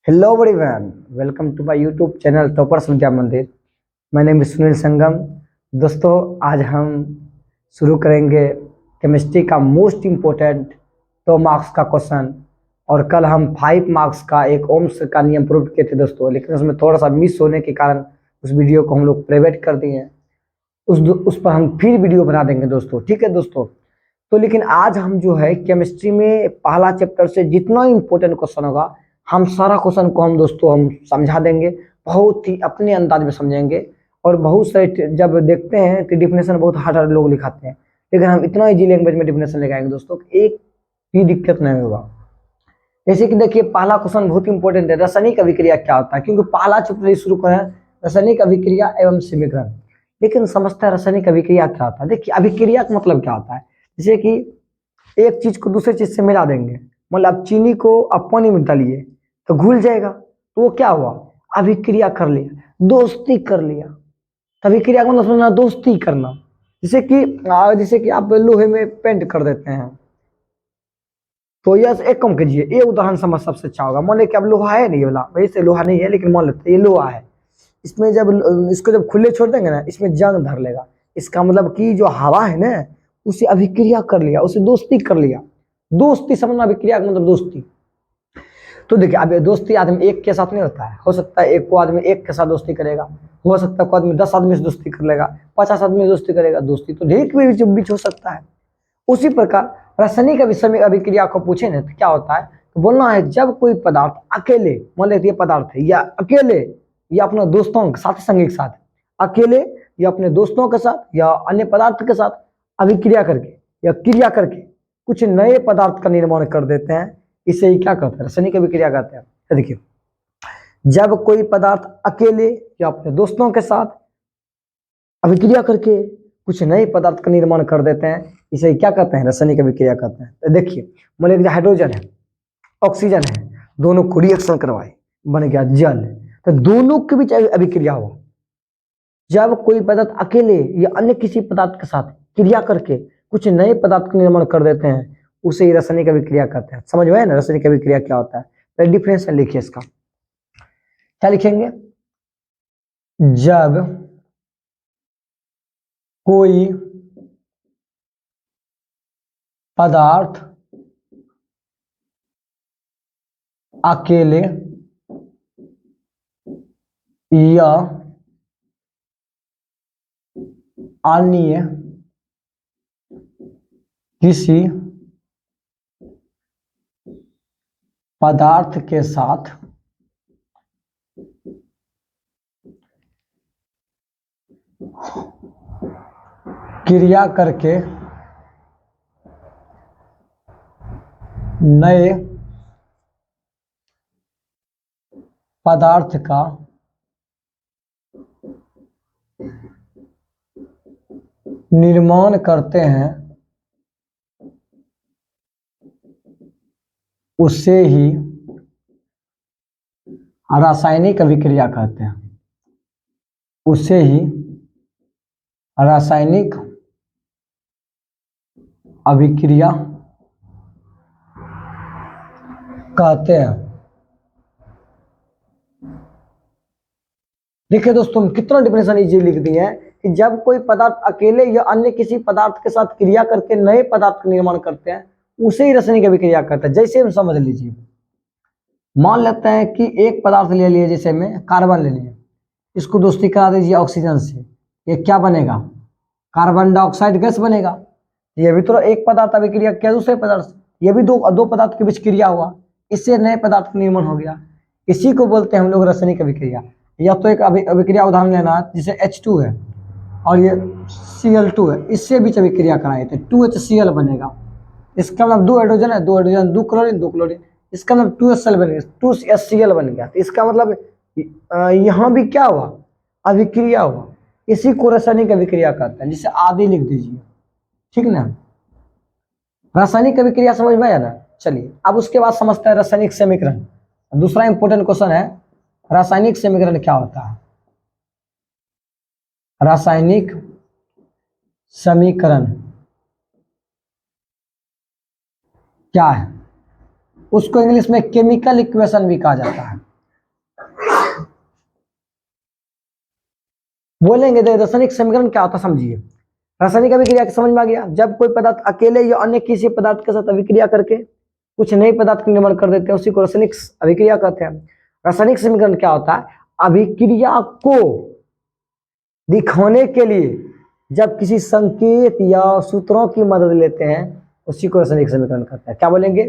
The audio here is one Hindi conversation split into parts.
Hello everyone, welcome to my YouTube channel toppers Vidya Mandir. मैं नेम सुनील संगम। दोस्तों, आज हम शुरू करेंगे केमिस्ट्री का मोस्ट इम्पोर्टेंट 2 मार्क्स का क्वेश्चन। और कल हम 5 मार्क्स का एक ओम्स का नियम प्रूव किए थे दोस्तों, लेकिन उसमें थोड़ा सा मिस होने के कारण उस वीडियो को हम लोग प्राइवेट कर दिए हैं। उस पर हम फिर वीडियो बना देंगे दोस्तों, ठीक है दोस्तों। तो लेकिन आज हम जो है केमिस्ट्री में पहला चैप्टर से जितना इम्पोर्टेंट क्वेश्चन होगा, हम सारा क्वेश्चन को हम दोस्तों हम समझा देंगे, बहुत ही अपने अंदाज में समझेंगे। और बहुत सारे जब देखते हैं कि डिफिनेशन बहुत हार्ड हार्ड लोग लिखाते हैं, लेकिन हम इतना इजी लैंग्वेज में डिफिनेशन लगाएंगे दोस्तों कि एक भी दिक्कत नहीं होगा। जैसे कि देखिए, पहला क्वेश्चन बहुत इंपॉर्टेंट है, रासायनिक अभिक्रिया क्या होता है, क्योंकि पहला चैप्टर शुरू करें रासायनिक अभिक्रिया एवं समीकरण। लेकिन समझते हैं रासायनिक अभिक्रिया क्या होता है। देखिए, अभिक्रिया का मतलब क्या होता है। जैसे कि एक चीज को दूसरे चीज से मिला देंगे, मतलब चीनी को आप पानी में डालिए तो घुल जाएगा, तो वो क्या हुआ, अभिक्रिया कर लिया, दोस्ती कर लिया। तो अभिक्रिया का मतलब समझना, दोस्ती करना। जैसे कि आप लोहे में पेंट कर देते हैं, तो यह एक काम कीजिए, ये उदाहरण समझ सबसे अच्छा होगा। मान लें कि अब लोहा है नहीं, ये वाला वैसे लोहा नहीं है, लेकिन मान लेते हैं ये लोहा है। इसमें जब इसको जब खुले छोड़ देंगे ना, इसमें जंग धर लेगा। इसका मतलब कि जो हवा है ना, उसे अभिक्रिया कर लिया, उसे दोस्ती कर लिया। दोस्ती समझना, अभिक्रिया का मतलब दोस्ती। तो देखिए, अब दोस्ती आदमी एक के साथ नहीं होता है। हो सकता है एक को आदमी एक के साथ दोस्ती करेगा, हो सकता है कोई आदमी 10 आदमी से दोस्ती कर लेगा, 50 आदमी से दोस्ती करेगा। दोस्ती तो ढेर के बीच हो सकता है। उसी प्रकार रासायनिक अभिक्रिया को पूछे ना, तो क्या होता है, तो बोलना है जब कोई पदार्थ अकेले, मान लेते ये पदार्थ है, या अकेले या अपने दोस्तों के साथ, संगी के साथ, अकेले या अपने दोस्तों के साथ या अन्य पदार्थ के साथ अभिक्रिया करके या क्रिया करके कुछ नए पदार्थ का निर्माण कर देते हैं, इसे ही क्या कहते हैं, रासायनिक अभिक्रिया कहते हैं। तो देखिए, जब कोई पदार्थ अकेले या अपने दोस्तों के साथ अभिक्रिया करके कुछ नए पदार्थ का निर्माण कर देते हैं, इसे क्या कहते हैं, रासायनिक अभिक्रिया कहते हैं। तो देखिए, मान लीजिए हाइड्रोजन है, ऑक्सीजन है, दोनों को रिएक्शन करवाए, बन गया जल। तो दोनों के बीच अभिक्रिया हुआ। जब कोई पदार्थ अकेले या अन्य किसी पदार्थ के साथ क्रिया करके कुछ नए पदार्थ का निर्माण कर देते हैं, उसे ही रासायनिक अभिक्रिया कहते हैं। समझ में ना रासायनिक अभिक्रिया क्या होता है। तो डिफरेंस लिखिए इसका, क्या लिखेंगे, जब कोई पदार्थ अकेले या अन्य किसी पदार्थ के साथ क्रिया करके नए पदार्थ का निर्माण करते हैं, उसे ही रासायनिक अभिक्रिया कहते हैं। उसे ही रासायनिक अभिक्रिया कहते हैं। देखिए दोस्तों, हम कितना डिफिनेशन इजी लिख दिए हैं कि जब कोई पदार्थ अकेले या अन्य किसी पदार्थ के साथ क्रिया करके नए पदार्थ का निर्माण करते हैं, उसे ही रासायनिक अभिक्रिया कहते हैं। जैसे हम समझ लीजिए, मान लेते हैं कि एक पदार्थ ले लिए, जैसे में कार्बन ले लिए, इसको दोस्ती करा दीजिए ऑक्सीजन से, ये क्या बनेगा, कार्बन डाइऑक्साइड गैस बनेगा। ये भी तो एक पदार्थ अभिक्रिया किया दूसरे पदार्थ से, ये भी दो पदार्थ के बीच क्रिया हुआ, इससे नए पदार्थ का निर्माण हो गया। इसी को बोलते हैं हम लोग रासायनिक अभिक्रिया। या तो एक अभिक्रिया उदाहरण लेना है, जैसे H2 है और ये Cl2 है, इससे बीच अभिक्रिया कराए थे, 2HCl बनेगा। इसका मतलब 2 हाइड्रोजन है, 2 हाइड्रोजन, 2 क्लोरीन, 2 क्लोरीन, इसका मतलब 2HCl बन गया, 2HCl बन गया। तो इसका मतलब यहाँ भी क्या हुआ, अभिक्रिया हुआ। इसी को रासायनिक अभिक्रिया कहते हैं, जिसे आदि लिख दीजिए, ठीक ना। रासायनिक अभिक्रिया समझ में आया ना। चलिए, अब उसके बाद समझते हैं रासायनिक समीकरण। दूसरा इंपॉर्टेंट क्वेश्चन है, रासायनिक समीकरण क्या होता है। रासायनिक समीकरण क्या है, उसको इंग्लिश में केमिकल इक्वेशन भी कहा जाता है। बोलेंगे तो रासायनिक समीकरण क्या होता है समझिए। रासायनिक अभिक्रिया के समझ में आ गया, जब कोई पदार्थ अकेले या अन्य किसी पदार्थ के साथ अभिक्रिया करके कुछ नए पदार्थ का निर्माण कर देते हैं, उसी को रासायनिक अभिक्रिया कहते हैं। रासायनिक समीकरण क्या होता है? अभिक्रिया को दिखाने के लिए जब किसी संकेत या सूत्रों की मदद लेते हैं, उसी को रासायनिक समीकरण कहते हैं। क्या बोलेंगे?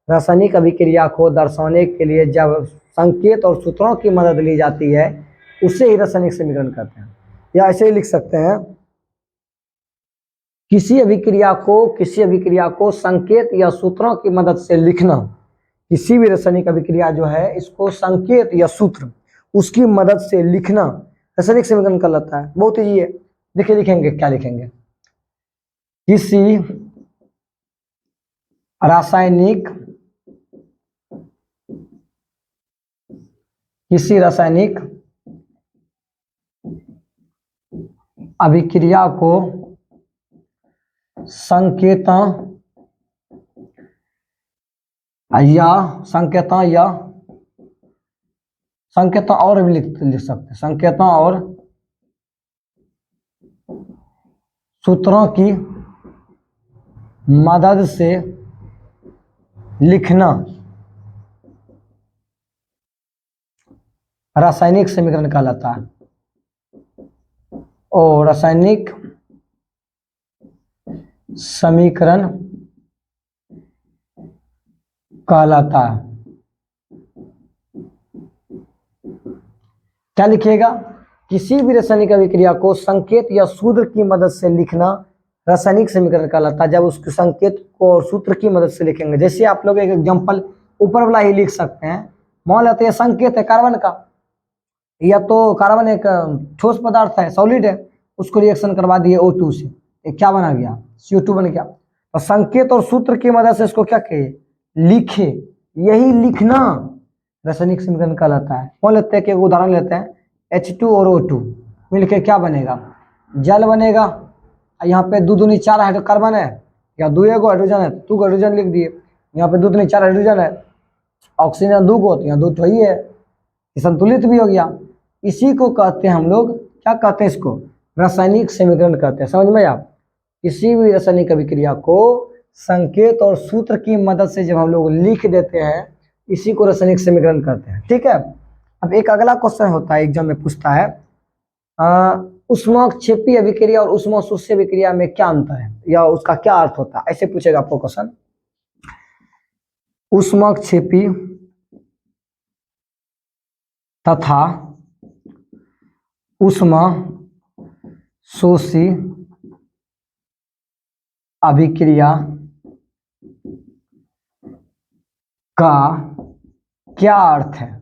रासायनिक अभिक्रिया को दर्शाने के लिए जब संकेत और सूत्रों की मदद ली जाती है, उसे ही रासायनिक समीकरण कहते हैं। या ऐसे ही लिख सकते हैं, किसी अभिक्रिया को संकेत या सूत्रों की मदद से लिखना। किसी भी रासायनिक अभिक्रिया जो है, इसको संकेत या सूत्र उसकी मदद से लिखना रासायनिक समीकरण कहलाता है। बहुत ईजी है, देखिए लिखेंगे, क्या लिखेंगे? किसी रासायनिक अभिक्रिया को संकेतों और भी लिख सकते हैं, संकेतों और सूत्रों की मदद से लिखना रासायनिक समीकरण कहलाता है। और रासायनिक समीकरण कहलाता है। क्या लिखिएगा? किसी भी रासायनिक अभिक्रिया को संकेत या सूत्र की मदद से लिखना रासायनिक समीकरण कहलाता है। जब उसके संकेत को और सूत्र की मदद से लिखेंगे, जैसे आप लोग एक एग्जांपल ऊपर वाला ही लिख सकते हैं। मान लेते हैं संकेत है कार्बन का, या तो कार्बन एक ठोस पदार्थ है, सॉलिड है, उसको रिएक्शन करवा दिए O2 से, क्या बना गया? CO2 बन गया। तो संकेत और सूत्र की मदद से इसको क्या कहे? लिखे। यही लिखना रासायनिक समीकरण कहलाता है। मान लेते हैं कि एक उदाहरण लेते हैं, H2 और O2 मिलकर क्या बनेगा? जल बनेगा। यहाँ पे 2 दूनी 4 हाइड्रोकार्बन है, या 2 एगो हाइड्रोजन है, 2 हाइड्रोजन लिख दिए। यहाँ पे 2 दूनी 4 हाइड्रोजन है, ऑक्सीजन 2 को, तो यहाँ 2 तो ही है, संतुलित भी हो गया। इसी को कहते हैं हम लोग, क्या कहते हैं इसको? रासायनिक समीकरण कहते हैं। समझ में आप? किसी भी रासायनिक अभिक्रिया को संकेत और सूत्र की मदद से जब हम लोग लिख देते हैं, इसी को रासायनिक समीकरण कहते हैं। ठीक है। अब एक अगला क्वेश्चन होता है, एग्जाम में पूछता है, ऊष्माक्षेपी अभिक्रिया और ऊष्माशोषी अभिक्रिया में क्या अंतर है, या उसका क्या अर्थ होता है? ऐसे पूछेगा आपको क्वेश्चन। ऊष्माक्षेपी तथा ऊष्माशोषी अभिक्रिया का क्या अर्थ है?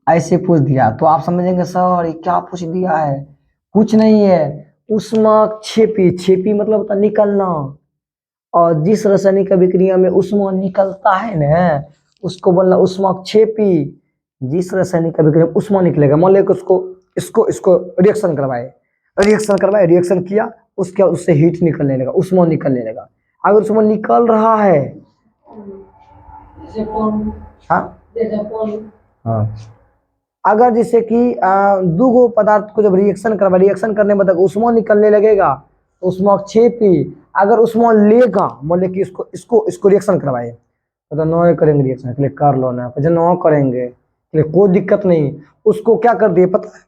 ऐसे पूछ दिया तो आप समझेंगे सर ये क्या पूछ दिया है। कुछ नहीं है, ऊष्माक्षेपी, छेपी मतलब होता निकलना, और जिस रासायनिक अभिक्रिया में ऊष्मा निकलता है ना, उसको बोलना ऊष्माक्षेपी। जिस रासायनिक अभिक्रिया में ऊष्मा निकलेगा, मान लो इसको रिएक्शन करवाए, रिएक्शन किया, उसके उससे हीट निकलने लगा, ऊष्मा निकलने लगा। अगर ऊष्मा निकल रहा है, हाँ, अगर जैसे कि 2 गो पदार्थ को जब रिएक्शन करने में ऊष्मा निकलने लगेगा, ऊष्माक्षेपी। अगर ऊष्मा लेगा, मान लो कि इसको रिएक्शन करवाए, तो नौ करेंगे रिएक्शन के लिए, कर लो ना, जब नौ करेंगे कोई दिक्कत नहीं। उसको क्या कर दिए पता है?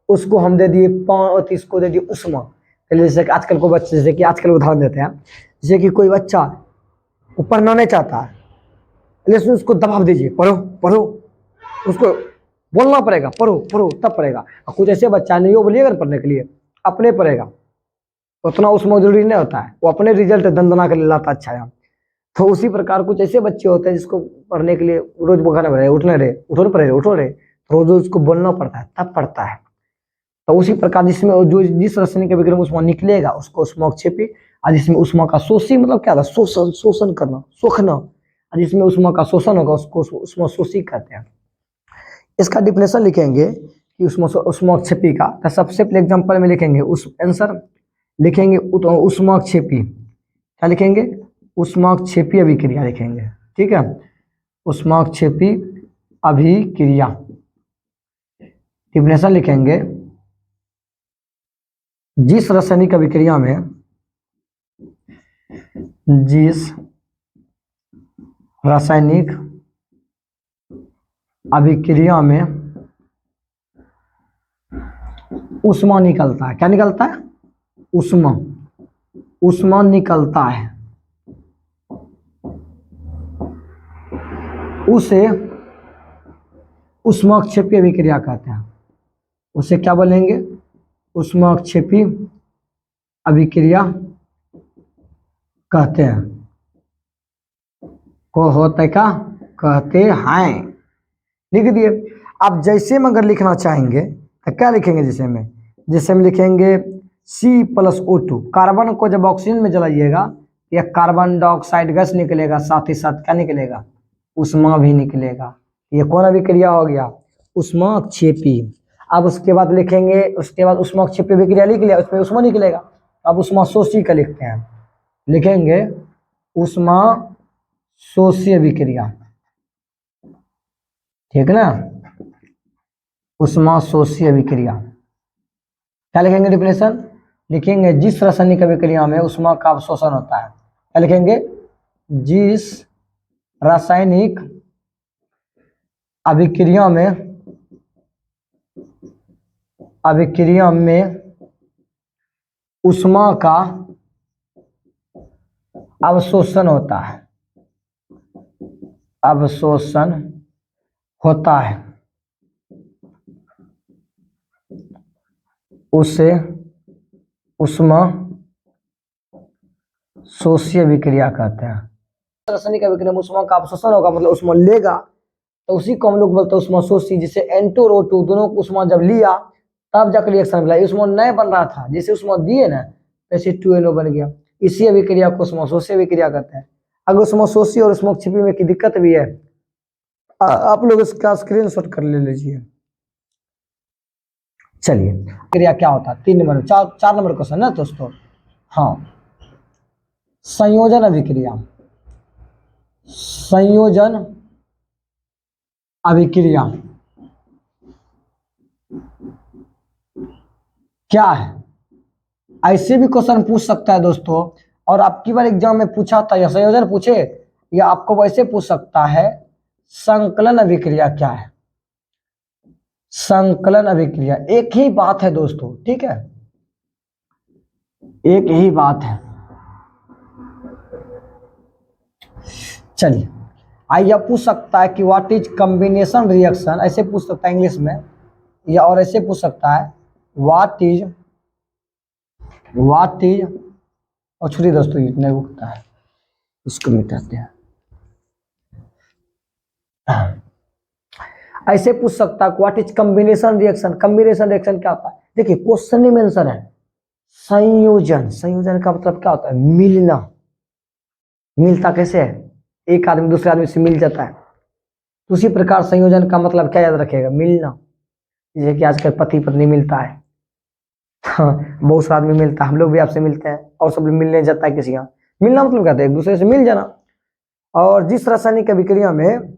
उसको हम दे दिए इसको दे दिए ऊष्मा। जैसे कि आजकल को बच्चे, जैसे कि आजकल उदाहरण देते हैं, जैसे कि कोई बच्चा ऊपर ना नहीं चाहता है, लेकिन उसको दबाव दीजिए, पढ़ो, उसको बोलना पड़ेगा, पढ़ो तब पढ़ेगा। और कुछ ऐसे बच्चा नहीं, वो बोलिएगा पढ़ने के लिए, अपने पढ़ेगा, उतना उसमें जरूरी नहीं होता है, वो अपने रिजल्ट दंदना के लिए लाता अच्छा है। तो उसी प्रकार कुछ ऐसे बच्चे होते हैं जिसको पढ़ने के लिए रोज बगाना पड़ेगा, उठो रे, रोज उसको बोलना पड़ता है, तब पढ़ता है। तो उसी प्रकार जिसमें जो जिस रासायनिक अभिक्रिया में ऊष्मा निकलेगा, उसको ऊष्माक्षेपी। और जिसमें ऊष्मा का शोषी मतलब क्या था? शोषण करना, सोखना। और जिसमें ऊष्मा का शोषण होगा, उसको ऊष्माशोषी कहते हैं। इसका डिफिनेशन लिखेंगे कि ऊष्माक्षेपी का, तो सबसे पहले एग्जांपल में लिखेंगे आंसर लिखेंगे ऊष्माक्षेपी। क्या लिखेंगे? ऊष्माक्षेपी अभिक्रिया लिखेंगे। ठीक है, ऊष्माक्षेपी अभिक्रिया। डिफिनेशन लिखेंगे, जिस रासायनिक अभिक्रिया में जिस रासायनिक अभिक्रिया में ऊष्मा निकलता है, क्या निकलता है? ऊष्मा, ऊष्मा निकलता है, उसे ऊष्माक्षेपी अभिक्रिया कहते हैं। उसे क्या बोलेंगे? ऊष्माक्षेपी अभिक्रिया कहते हैं। को होता क्या कहते हैं, लिख दिए। आप जैसे में अगर लिखना चाहेंगे तो क्या लिखेंगे? जैसे में लिखेंगे C+O2। कार्बन को जब ऑक्सीजन में जलाइएगा या कार्बन डाइऑक्साइड गैस निकलेगा, साथ ही साथ क्या निकलेगा? ऊष्मा भी निकलेगा। ये कौन अभिक्रिया हो गया? ऊष्माक्षेपी। अब उसके बाद लिखेंगे, उसके बाद ऊष्माक्षेपी अभिक्रिया लिख लिया, उसमें ऊष्मा निकलेगा। अब ऊष्मा शोषी का लिखते हैं, लिखेंगे ऊष्मा शोषी अभिक्रिया, ठीक ना? ऊष्मा शोषी अभिक्रिया क्या लिखेंगे? डिफिनेशन लिखेंगे जिस रासायनिक अभिक्रिया में ऊष्मा का अवशोषण होता है। क्या लिखेंगे? जिस रासायनिक अभिक्रिया में ऊष्मा का अवशोषण होता है, अवशोषण होता है, उसे ऊष्मा शोषी अभिक्रिया कहते हैं। रासायनिक अभिक्रिया में ऊष्मा का अवशोषण होगा, मतलब ऊष्मा लेगा, तो उसी को हम लोग बोलते हैं ऊष्मा शोषी। जिसे N2 और O2 दोनों को ऊष्मा जब लिया तब जाकर रिएक्शन मिला। ऊष्मा नए बन रहा था, जैसे ऊष्मा दिए ना वैसे 2NO बन गया। इसी अभिक्रिया को ऊष्मा शोषी अभिक्रिया कहते हैं। अगर ऊष्मा शोषी और ऊष्माक्षेपी में की दिक्कत भी है, आप लोग इसका स्क्रीनशॉट कर ले लीजिए। चलिए, क्रिया क्या होता है? 3 नंबर 4 नंबर क्वेश्चन ना दोस्तों। हाँ, संयोजन अभिक्रिया। संयोजन अभिक्रिया क्या है? ऐसे भी क्वेश्चन पूछ सकता है दोस्तों, और आपकी बार एग्जाम में पूछा था या संयोजन पूछे या आपको वैसे पूछ सकता है संकलन अभिक्रिया क्या है? संकलन अभिक्रिया एक ही बात है दोस्तों, ठीक है, एक ही बात है। चलिए, आइए पूछ सकता है कि व्हाट इज कॉम्बिनेशन रिएक्शन, ऐसे पूछ सकता है इंग्लिश में, या और ऐसे पूछ सकता है व्हाट इज और छोड़िए दोस्तों, इतना उठता है, इसको मिटाते हैं। ऐसे पूछ सकता है what is combination reaction. Combination reaction क्या होता है? देखिए क्वेश्चन में आंसर है संयोजन। संयोजन का मतलब क्या होता है? मिलना। मिलता कैसे है? एक आदमी दूसरे आदमी से मिल जाता है, तो उसी प्रकार संयोजन का मतलब क्या याद रखेगा? मिलना। जैसे कि आजकल पति पत्नी मिलता है, हाँ, बहुत सारा आदमी मिलता है, हम लोग भी आपसे मिलते हैं और सब मिलने जाता है किसी यहाँ। मिलना मतलब कहते हैं एक दूसरे से मिल जाना। और जिस रासायनिक अभिक्रिया में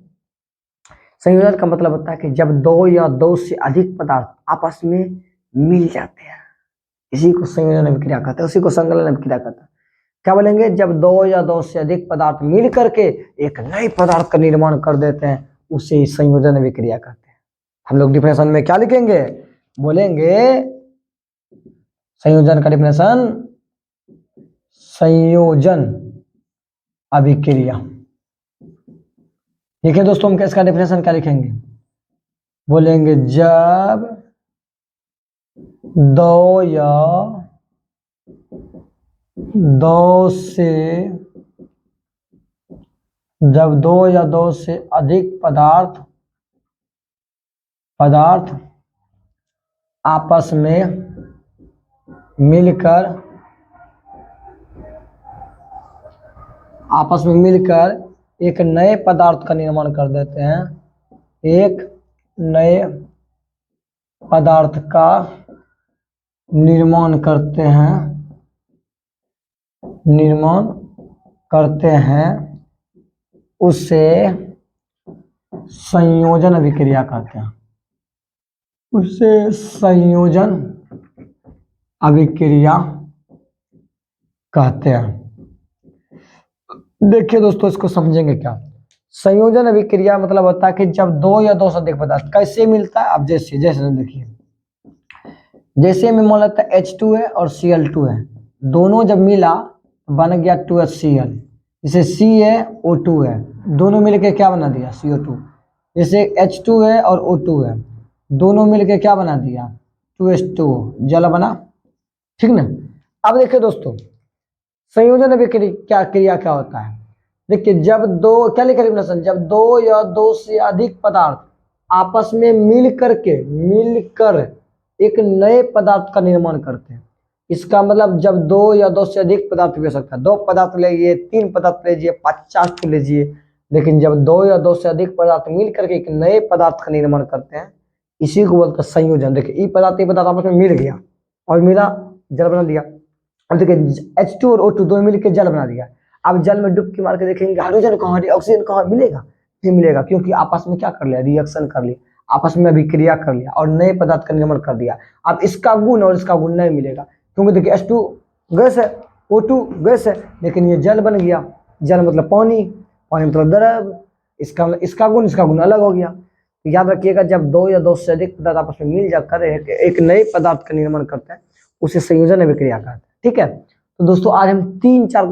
संयोजन का मतलब होता है कि जब 2 या 2 से अधिक पदार्थ आपस में मिल जाते हैं, इसी को संयोजन अभिक्रिया कहते हैं, उसी को संकलन अभिक्रिया कहते हैं। क्या बोलेंगे? जब 2 या 2 से अधिक पदार्थ मिल करके एक नए पदार्थ का निर्माण कर देते हैं, उसे संयोजन अभिक्रिया कहते हैं। हम लोग डिफिनेशन में क्या लिखेंगे? बोलेंगे संयोजन का डिफिनेशन संयोजन अभिक्रिया। देखिए दोस्तों, हम इसका डिफिनेशन क्या लिखेंगे? बोलेंगे जब 2 या 2 से अधिक पदार्थ आपस में मिलकर एक नए पदार्थ का निर्माण कर देते हैं, एक नए पदार्थ का निर्माण करते हैं, उसे संयोजन अभिक्रिया कहते हैं। उसे संयोजन अभिक्रिया कहते हैं। देखिए दोस्तों, इसको समझेंगे क्या। संयोजन अभिक्रिया मतलब होता है कि जब दो या दो से अधिक पदार्थ कैसे मिलता है। अब जैसे जैसे देखिए, जैसे में मान लेता है H2 है और Cl2 है, दोनों जब मिला बन गया 2HCl। जैसे C है O2 है, दोनों मिलके क्या बना दिया CO2। जैसे H2 है और O2 है, दोनों मिलके क्या बना दिया 2H2O, जल बना। ठीक ना। अब देखिए दोस्तों, संयोजन अभिक्रिया क्या होता है। देखिए, जब दो क्या लिखा है, जब दो या दो से अधिक पदार्थ आपस में मिलकर एक नए पदार्थ का निर्माण करते हैं। इसका मतलब जब दो या दो से अधिक पदार्थ भी हो सकता है, दो पदार्थ लीजिए, तीन पदार्थ लीजिए, 50 को लीजिए, लेकिन जब दो या दो से अधिक पदार्थ मिल करके एक नए पदार्थ का निर्माण करते हैं, इसी को बोलते हैं संयोजन। देखिए, ये पदार्थ आपस में मिल गया और मिला जल बना दिया। अब देखिए, H2 और O2 दोनों मिलकर जल बना दिया। अब जल में डुबकी मार के देखेंगे हाइड्रोजन कहाँ, ऑक्सीजन कहाँ मिलेगा, नहीं मिलेगा, क्योंकि आपस में क्या कर लिया, रिएक्शन कर लिया, आपस में अभिक्रिया कर लिया और नए पदार्थ का निर्माण कर दिया। अब इसका गुण और इसका गुण नहीं मिलेगा, क्योंकि देखिए H2 गैस है, O2 गैस है, लेकिन ये जल बन गया। जल मतलब पानी, पानी मतलब द्रव, इसका गुण अलग हो गया। तो याद रखिएगा, जब दो या दो से अधिक पदार्थ आपस में मिल जाकर एक नए पदार्थ का निर्माण करते हैं, उसे संयोजन अभिक्रिया कहते हैं। ठीक है। तो दोस्तों, आज हम 3-4